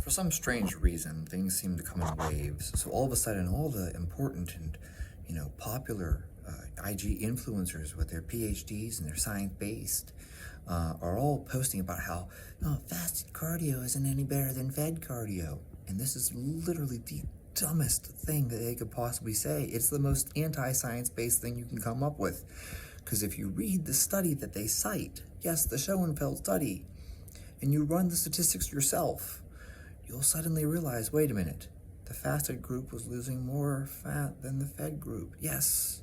For some strange reason, things seem to come in waves. So all of a sudden, all the important and popular IG influencers with their PhDs and their science-based are all posting about how fasted cardio isn't any better than fed cardio, and this is literally the dumbest thing that they could possibly say. It's the most anti-science-based thing you can come up with, because if you read the study that they cite, yes, the Schoenfeld study, and you run the statistics yourself, you'll suddenly realize, wait a minute, the fasted group was losing more fat than the fed group. Yes,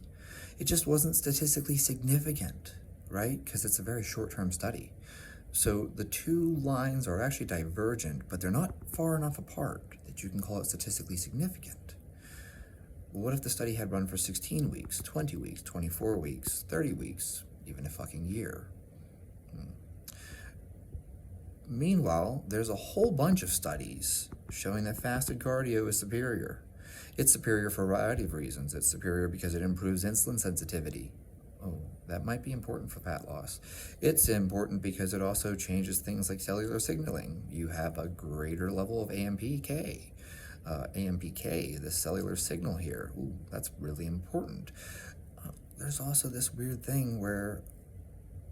it just wasn't statistically significant, right? Because it's a very short-term study. So the two lines are actually divergent, but they're not far enough apart that you can call it statistically significant. Well, what if the study had run for 16 weeks, 20 weeks, 24 weeks, 30 weeks, even a fucking year? Meanwhile, there's a whole bunch of studies showing that fasted cardio is superior. It's superior for a variety of reasons. It's superior because it improves insulin sensitivity. Oh, that might be important for fat loss. It's important because it also changes things like cellular signaling. You have a greater level of AMPK. AMPK, the cellular signal here. Ooh, that's really important. There's also this weird thing where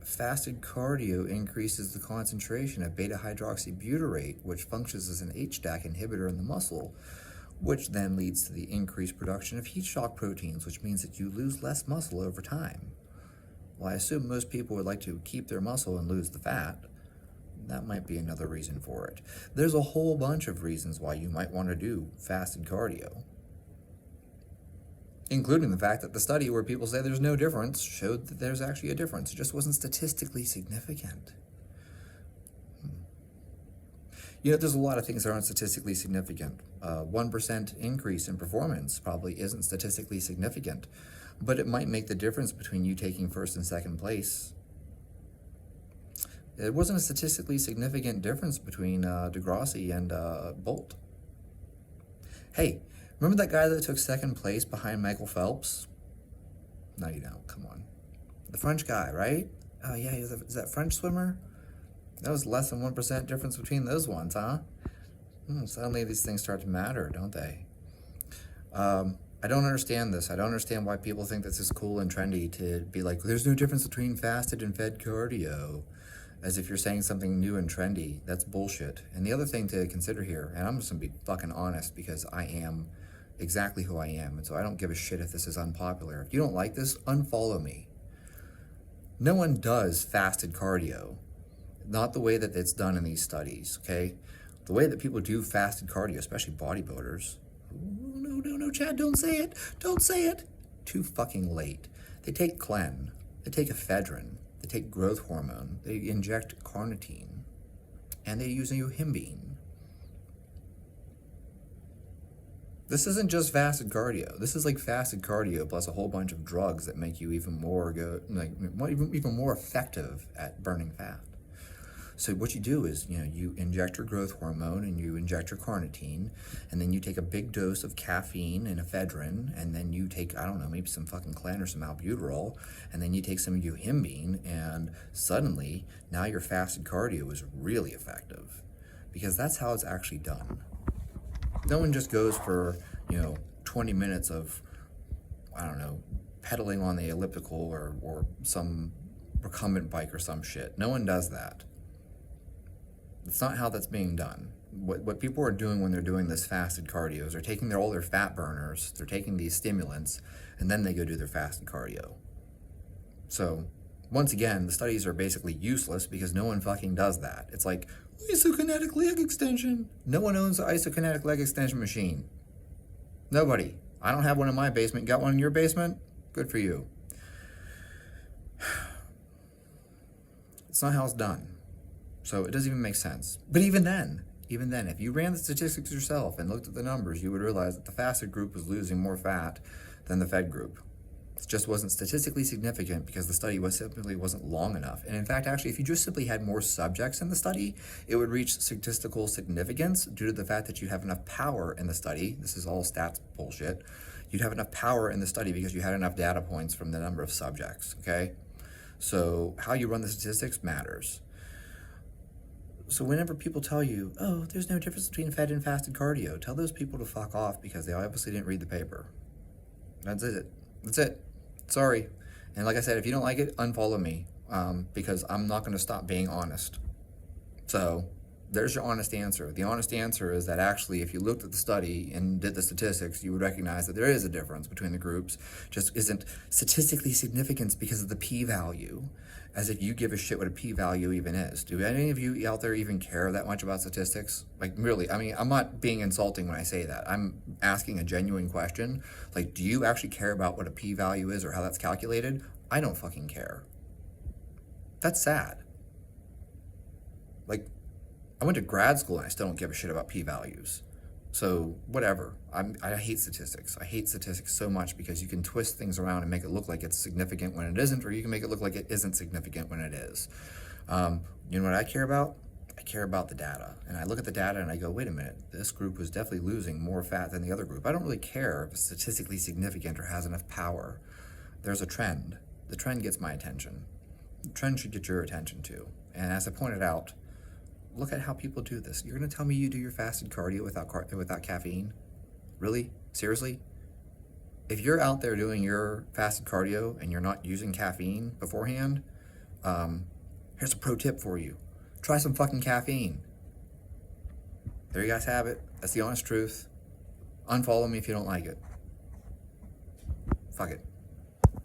fasted cardio increases the concentration of beta-hydroxybutyrate, which functions as an HDAC inhibitor in the muscle, which then leads to the increased production of heat shock proteins, which means that you lose less muscle over time. Well, I assume most people would like to keep their muscle and lose the fat. That might be another reason for it. There's a whole bunch of reasons why you might want to do fasted cardio, including the fact that the study where people say there's no difference showed that there's actually a difference. It just wasn't statistically significant. There's a lot of things that aren't statistically significant. 1% increase in performance probably isn't statistically significant, but it might make the difference between you taking first and second place. It wasn't a statistically significant difference between Degrassi and Bolt. Hey, remember that guy that took second place behind Michael Phelps? No, you don't. Come on. The French guy, right? Oh, yeah, is that French swimmer? That was less than 1% difference between those ones, huh? Suddenly these things start to matter, don't they? I don't understand this. I don't understand why people think this is cool and trendy to be like, there's no difference between fasted and fed cardio, as if you're saying something new and trendy. That's bullshit. And the other thing to consider here, and I'm just gonna be fucking honest because I am exactly who I am, and so I don't give a shit if this is unpopular. If you don't like this, unfollow me. No one does fasted cardio, not the way that it's done in these studies, okay? The way that people do fasted cardio, especially bodybuilders. No, Chad, don't say it. Don't say it. Too fucking late. They take Clen. They take ephedrine. They take growth hormone. They inject carnitine. And they use yohimbine. This isn't just fasted cardio. This is like fasted cardio plus a whole bunch of drugs that make you even more even more effective at burning fat. So what you do is, you inject your growth hormone and you inject your carnitine, and then you take a big dose of caffeine and ephedrine, and then you take, I don't know, maybe some fucking Clen or some albuterol, and then you take some yohimbine, and suddenly, now your fasted cardio is really effective, because that's how it's actually done. No one just goes for, 20 minutes of, I don't know, pedaling on the elliptical or some recumbent bike or some shit. No one does that. It's not how that's being done. What people are doing when they're doing this fasted cardio is they're taking all their fat burners, they're taking these stimulants, and then they go do their fasted cardio. So, once again, the studies are basically useless because no one fucking does that. It's like, isokinetic leg extension. No one owns an isokinetic leg extension machine. Nobody. I don't have one in my basement. Got one in your basement? Good for you. It's not how it's done. So it doesn't even make sense. But even then, if you ran the statistics yourself and looked at the numbers, you would realize that the fasted group was losing more fat than the fed group. It just wasn't statistically significant because the study simply wasn't long enough. And in fact, actually, if you just simply had more subjects in the study, it would reach statistical significance due to the fact that you have enough power in the study. This is all stats bullshit. You'd have enough power in the study because you had enough data points from the number of subjects, okay? So how you run the statistics matters. So whenever people tell you, oh, there's no difference between fed and fasted cardio, tell those people to fuck off because they obviously didn't read the paper. That's it. That's it. Sorry. And like I said, if you don't like it, unfollow me because I'm not going to stop being honest. So there's your honest answer. The honest answer is that actually, if you looked at the study and did the statistics, you would recognize that there is a difference between the groups. Just isn't statistically significant because of the p-value, as if you give a shit what a p-value even is. Do any of you out there even care that much about statistics? Like, really, I mean, I'm not being insulting when I say that. I'm asking a genuine question. Like, do you actually care about what a p-value is or how that's calculated? I don't fucking care. That's sad. Like, I went to grad school and I still don't give a shit about p-values. So whatever. I hate statistics. I hate statistics so much because you can twist things around and make it look like it's significant when it isn't, or you can make it look like it isn't significant when it is. You know what I care about? I care about the data. And I look at the data and I go, wait a minute, this group was definitely losing more fat than the other group. I don't really care if it's statistically significant or has enough power. There's a trend. The trend gets my attention. The trend should get your attention too. And as I pointed out, look at how people do this. You're going to tell me you do your fasted cardio without caffeine? Really? Seriously? If you're out there doing your fasted cardio and you're not using caffeine beforehand, here's a pro tip for you. Try some fucking caffeine. There you guys have it. That's the honest truth. Unfollow me if you don't like it. Fuck it.